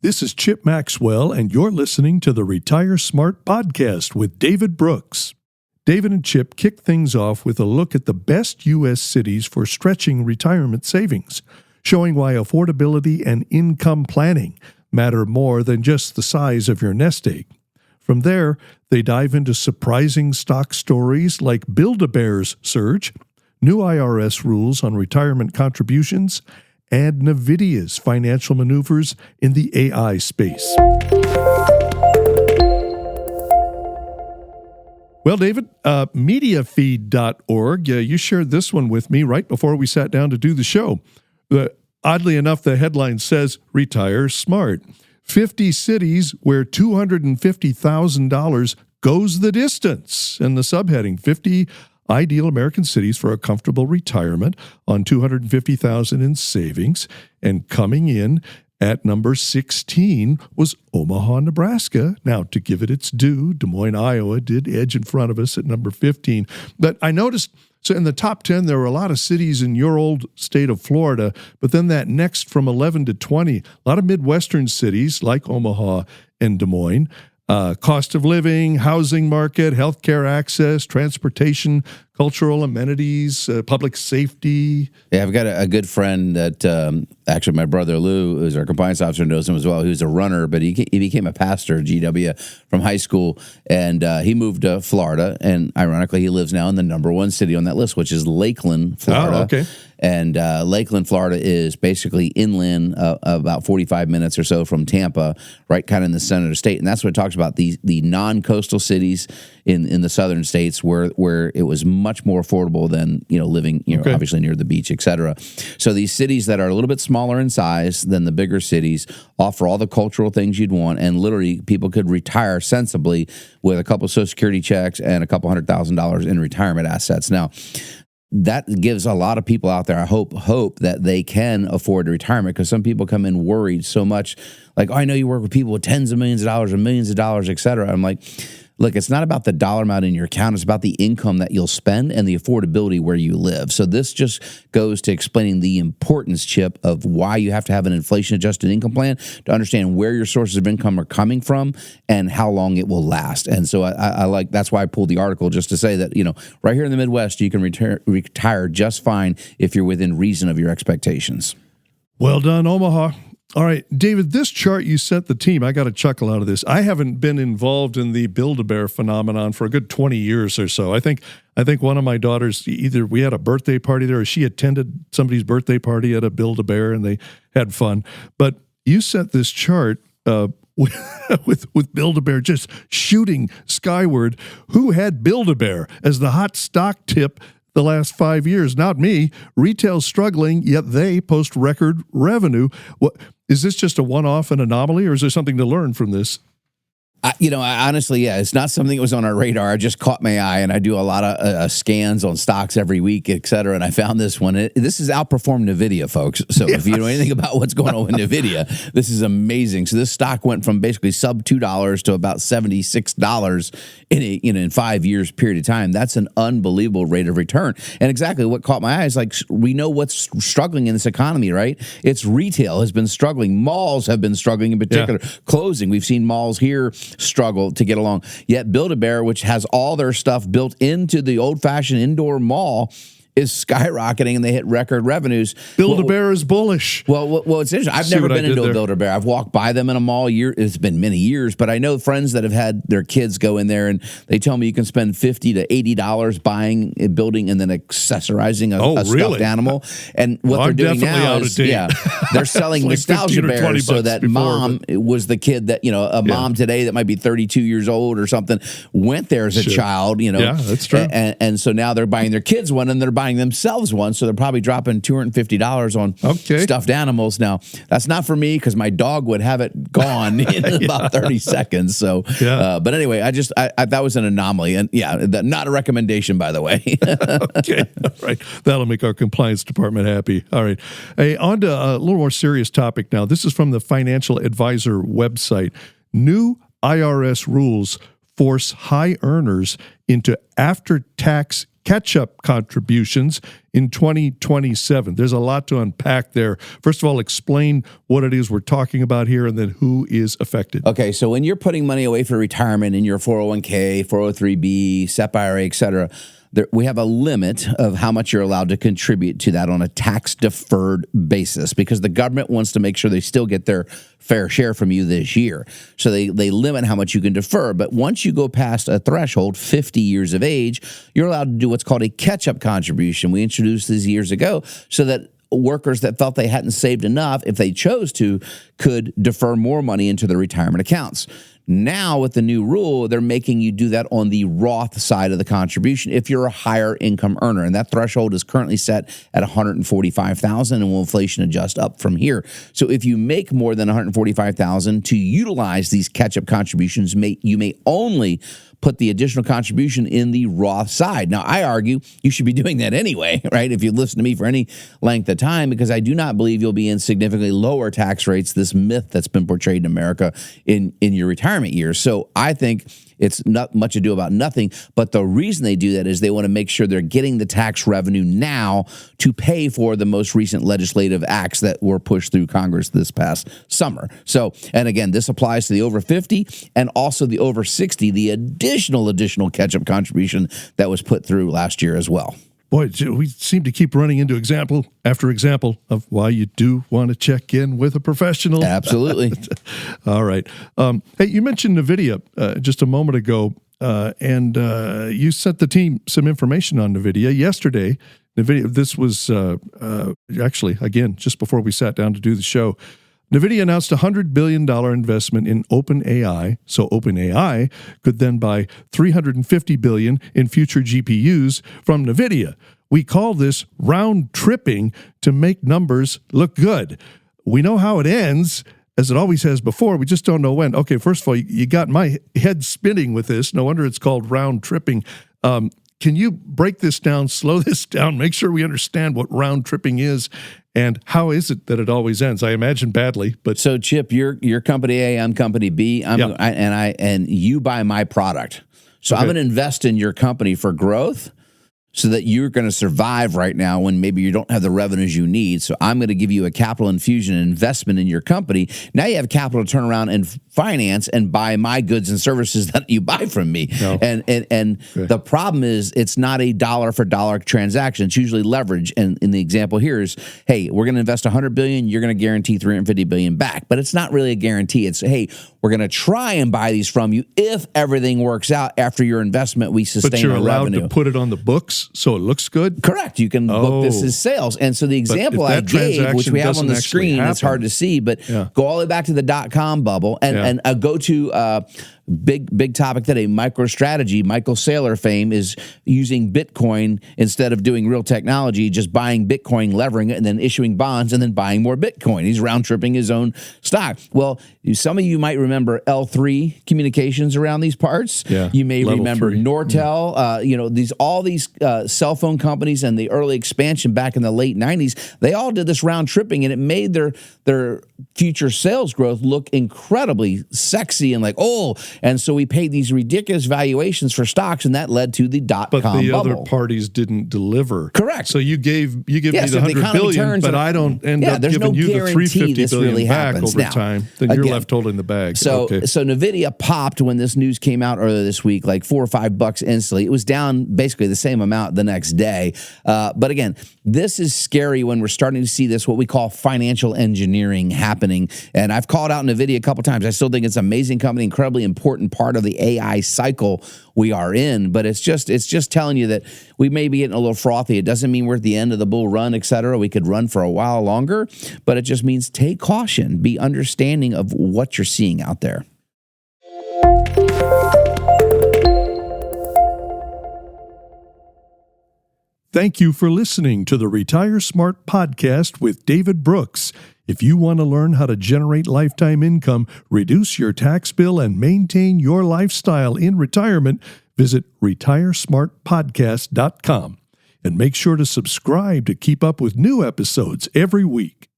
This is Chip Maxwell, and you're listening to the Retire Smart podcast with David Brooks. David and Chip kick things off with a look at the best U.S. cities for stretching retirement savings, showing why affordability and income planning matter more than just the size of your nest egg. From there, they dive into surprising stock stories like Build-A-Bear's surge, new IRS rules on retirement contributions, and NVIDIA's financial maneuvers in the AI space. Well, David, mediafeed.org, you shared this one with me right before we sat down to do the show. Oddly enough, the headline says, Retire Smart. 50 cities where $250,000 goes the distance. And the subheading, 50 ideal American cities for a comfortable retirement on $250,000 in savings. And coming in at number 16 was Omaha, Nebraska. Now, to give it its due, Des Moines, Iowa did edge in front of us at number 15. But I noticed, so in the top 10, there were a lot of cities in your old state of Florida, but then that next from 11 to 20, a lot of Midwestern cities like Omaha and Des Moines. Cost of living, housing market, healthcare access, transportation, cultural amenities, public safety. Yeah, I've got a good friend that actually my brother Lou, who's our compliance officer, knows him as well. He was a runner, but he became a pastor at GW from high school, and he moved to Florida. And ironically, he lives now in the number one city on that list, which is Lakeland, Florida. Oh, okay. And Lakeland, Florida is basically inland, about 45 minutes or so from Tampa, right kind of in the center of the state. And that's what it talks about, the non-coastal cities in the southern states where it was much more affordable than, living, obviously near the beach, et cetera. So these cities that are a little bit smaller in size than the bigger cities offer all the cultural things you'd want. And literally people could retire sensibly with a couple of Social Security checks and a couple $100,000 in retirement assets. Now, that gives a lot of people out there, I hope that they can afford retirement, because some people come in worried so much, like, I know you work with people with tens of millions of dollars and millions of dollars, et cetera. I'm like, look, it's not about the dollar amount in your account. It's about the income that you'll spend and the affordability where you live. So this just goes to explaining the importance, Chip, of why you have to have an inflation-adjusted income plan to understand where your sources of income are coming from and how long it will last. And so I like, that's why I pulled the article, just to say that, right here in the Midwest, you can retire just fine if you're within reason of your expectations. Well done, Omaha. All right, David, this chart you sent the team, I got a chuckle out of this. I haven't been involved in the Build-A-Bear phenomenon for a good 20 years or so. I think one of my daughters, either we had a birthday party there or she attended somebody's birthday party at a Build-A-Bear and they had fun. But you sent this chart with Build-A-Bear just shooting skyward. Who had Build-A-Bear as the hot stock tip the last 5 years? Not me. Retail's struggling, yet they post record revenue. What is this, just a one-off, an anomaly, or is there something to learn from this? I honestly, yeah, it's not something that was on our radar. It just caught my eye, and I do a lot of scans on stocks every week, et cetera, and I found this one. This has outperformed NVIDIA, folks. So if you know anything about what's going on with NVIDIA, this is amazing. So this stock went from basically sub $2 to about $76 in 5 years period of time. That's an unbelievable rate of return. And exactly what caught my eye is, like, we know what's struggling in this economy, right? It's retail has been struggling. Malls have been struggling in particular. Yeah. Closing. We've seen malls here struggle to get along. Yet Build-A-Bear, which has all their stuff built into the old-fashioned indoor mall, is skyrocketing, and they hit record revenues. Build-A-Bear is bullish. Well, it's interesting. I've never been into a Build-A-Bear. I've walked by them in a mall. It's been many years, but I know friends that have had their kids go in there, and they tell me you can spend $50 to $80 buying a building and then accessorizing a stuffed animal. And what they're doing now is, they're selling like nostalgia bears, so that mom was the kid that, a mom today that might be 32 years old or something, went there as a child, Yeah, that's true. And so now they're buying their kids one, and they're buying themselves one, so they're probably dropping $250 on stuffed animals. Now, that's not for me, because my dog would have it gone in about 30 seconds. So, but anyway, I that was an anomaly, and not a recommendation, by the way. Okay, all right, that'll make our compliance department happy. All right, hey, on to a little more serious topic now. This is from the Financial Advisor website. New IRS rules force high earners into after-tax catch-up contributions in 2027. There's a lot to unpack there. First of all, explain what it is we're talking about here and then who is affected. Okay, so when you're putting money away for retirement in your 401k, 403b, SEP IRA, et cetera, we have a limit of how much you're allowed to contribute to that on a tax-deferred basis because the government wants to make sure they still get their fair share from you this year. So they limit how much you can defer. But once you go past a threshold, 50 years of age, you're allowed to do what's called a catch-up contribution. We introduced these years ago so that workers that felt they hadn't saved enough, if they chose to, could defer more money into their retirement accounts. Now, with the new rule, they're making you do that on the Roth side of the contribution if you're a higher income earner. And that threshold is currently set at $145,000 and will inflation adjust up from here. So if you make more than $145,000 to utilize these catch-up contributions, you may only put the additional contribution in the Roth side. Now, I argue you should be doing that anyway, right? If you listen to me for any length of time, because I do not believe you'll be in significantly lower tax rates, this myth that's been portrayed in America in your retirement years. So I think it's not much ado about nothing, but the reason they do that is they want to make sure they're getting the tax revenue now to pay for the most recent legislative acts that were pushed through Congress this past summer. So, and again, this applies to the over 50 and also the over 60, the additional catch-up contribution that was put through last year as well. Boy, we seem to keep running into example after example of why you do want to check in with a professional. Absolutely. All right. Hey, you mentioned NVIDIA just a moment ago, and you sent the team some information on NVIDIA yesterday. NVIDIA, this was actually, again, just before we sat down to do the show. NVIDIA announced a $100 billion investment in OpenAI, so OpenAI could then buy $350 billion in future GPUs from NVIDIA. We call this round tripping to make numbers look good. We know how it ends, as it always has before. We just don't know when. Okay, first of all, you got my head spinning with this. No wonder it's called round tripping. Can you break this down, slow this down, make sure we understand what round tripping is, and how is it that it always ends? I imagine badly, but so Chip, you're company A, I'm company B, and you buy my product. So okay. I'm going to invest in your company for growth, so that you're going to survive right now when maybe you don't have the revenues you need. So I'm going to give you a capital infusion and investment in your company. Now you have capital to turn around and finance and buy my goods and services that you buy from me. No. And okay. The problem is it's not a dollar for dollar transaction. It's usually leverage. And in the example here is, hey, we're going to invest $100 billion. You're going to guarantee $350 billion back. But it's not really a guarantee. It's, hey, we're going to try and buy these from you if everything works out after your investment. We sustain but you're our allowed revenue. To put it on the books so it looks good? Correct. You can book this as sales. And so the example I gave, which we have on the screen, it's hard to see, but go all the way back to the dot-com bubble and go to big topic today, MicroStrategy. Michael Saylor fame is using Bitcoin instead of doing real technology, just buying Bitcoin, levering it, and then issuing bonds, and then buying more Bitcoin. He's round-tripping his own stock. Well, some of you might remember L3 Communications around these parts. Yeah, you may remember 3. Nortel. All these cell phone companies and the early expansion back in the late 90s, they all did this round-tripping, and it made their future sales growth look incredibly sexy and like, and so we paid these ridiculous valuations for stocks, and that led to the dot-com bubble. But the other parties didn't deliver. Correct. So you give me the $100 billion, but I don't end up giving you the $350 billion back over time. Then you're left holding the bag. So NVIDIA popped when this news came out earlier this week, like $4 or $5 instantly. It was down basically the same amount the next day. But again, this is scary when we're starting to see this, what we call financial engineering happening. And I've called out NVIDIA a couple times. I still think it's an amazing company, incredibly important part of the AI cycle we are in. But it's just telling you that we may be getting a little frothy. It doesn't mean we're at the end of the bull run, et cetera. We could run for a while longer, but it just means take caution, be understanding of what you're seeing out there. Thank you for listening to the Retire Smart podcast with David Brooks. If you want to learn how to generate lifetime income, reduce your tax bill, and maintain your lifestyle in retirement, visit retiresmartpodcast.com. And make sure to subscribe to keep up with new episodes every week.